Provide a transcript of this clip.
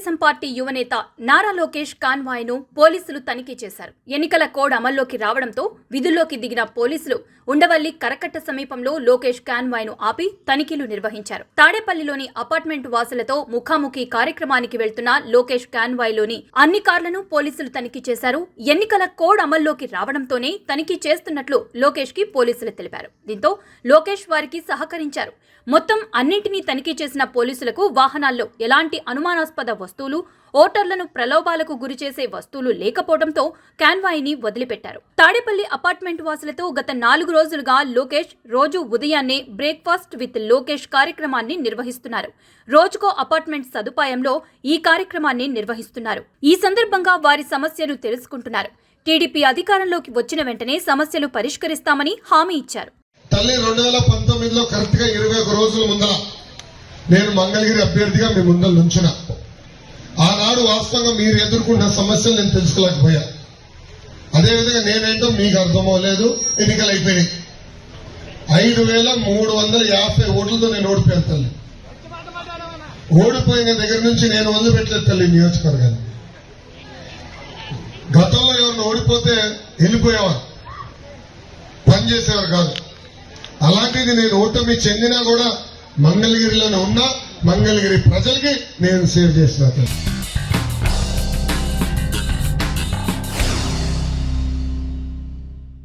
Telugu Desam party యువనేత నారా లోకేష్ కాన్వాయ్ను పోలీసులు తనిఖీ చేశారు. ఎన్నికల కోడ్ అమల్లోకి రావడంతో విధుల్లోకి దిగిన పోలీసులు ఉండవల్లి కరకట్ట సమీపంలో లోకేష్ కాన్వాయ్ను ఆపి తనిఖీలు నిర్వహించారు. తాడేపల్లిలోని అపార్ట్మెంట్ వాసులతో ముఖాముఖి కార్యక్రమానికి వెళ్తున్న లోకేష్ కాన్వాయ్లోని అన్ని కార్లను పోలీసులు తనిఖీ చేశారు. ఎన్నికల కోడ్ అమల్లోకి రావడంతోనే తనిఖీ చేస్తున్నట్లు లోకేష్ కి పోలీసులు తెలిపారు. దీంతో లోకేష్ వారికి సహకరించారు. మొత్తం అన్నింటినీ తనిఖీ చేసిన పోలీసులకు వాహనాల్లో ఎలాంటి అనుమానాస్పద వస్తువులు, ఓటర్లను ప్రలోభాలకు గురిచేసే వస్తువులు లేకపోవడంతో కాన్వాయ్ని వదిలిపెట్టారు. తాడేపల్లి అపార్ట్మెంట్ వాసులతో గత 4 రోజులుగా లోకేష్ రోజు ఉదయాన్నే బ్రేక్ఫాస్ట్ విత్ లోకేష్ కార్యక్రమాన్ని నిర్వహిస్తున్నారు. రోజుకో అపార్ట్మెంట్ సదుపాయంలో ఈ కార్యక్రమాన్ని నిర్వహిస్తున్నారు. ఈ సందర్భంగా వారి సమస్యను తెలుసుకుంటున్నారు. టీడీపీ అధికారంలోకి వచ్చిన వెంటనే సమస్యలు పరిష్కరిస్తామని హామీ ఇచ్చారు. తల్లి 2019లో కరెక్ట్ గా 21 రోజుల ముందర నేను మంగళగిరి అభ్యర్థిగా మీ ముందర నుంచున్నా. ఆనాడు వాస్తవంగా మీరు ఎదుర్కొన్న సమస్యలు నేను తెలుసుకోలేకపోయా. అదేవిధంగా నేనేంటో మీకు అర్థమవలేదు. ఎన్నికలు అయిపోయినాయి. 5350 ఓట్లతో నేను ఓడిపోయాను తల్లి. ఓడిపోయిన దగ్గర నుంచి నేను వదిలిపెట్టలేదు తల్లి నియోజకవర్గాన్ని. గతంలో ఎవరిని ఓడిపోతే వెళ్ళిపోయేవారు, పనిచేసేవారు కాదు. అలాంటిది నేను ఓటమి చెందినా కూడా మంగళగిరిలోనే ఉన్నా. మంగళగిరి ప్రజలకి నేను సేవ్ చేసిన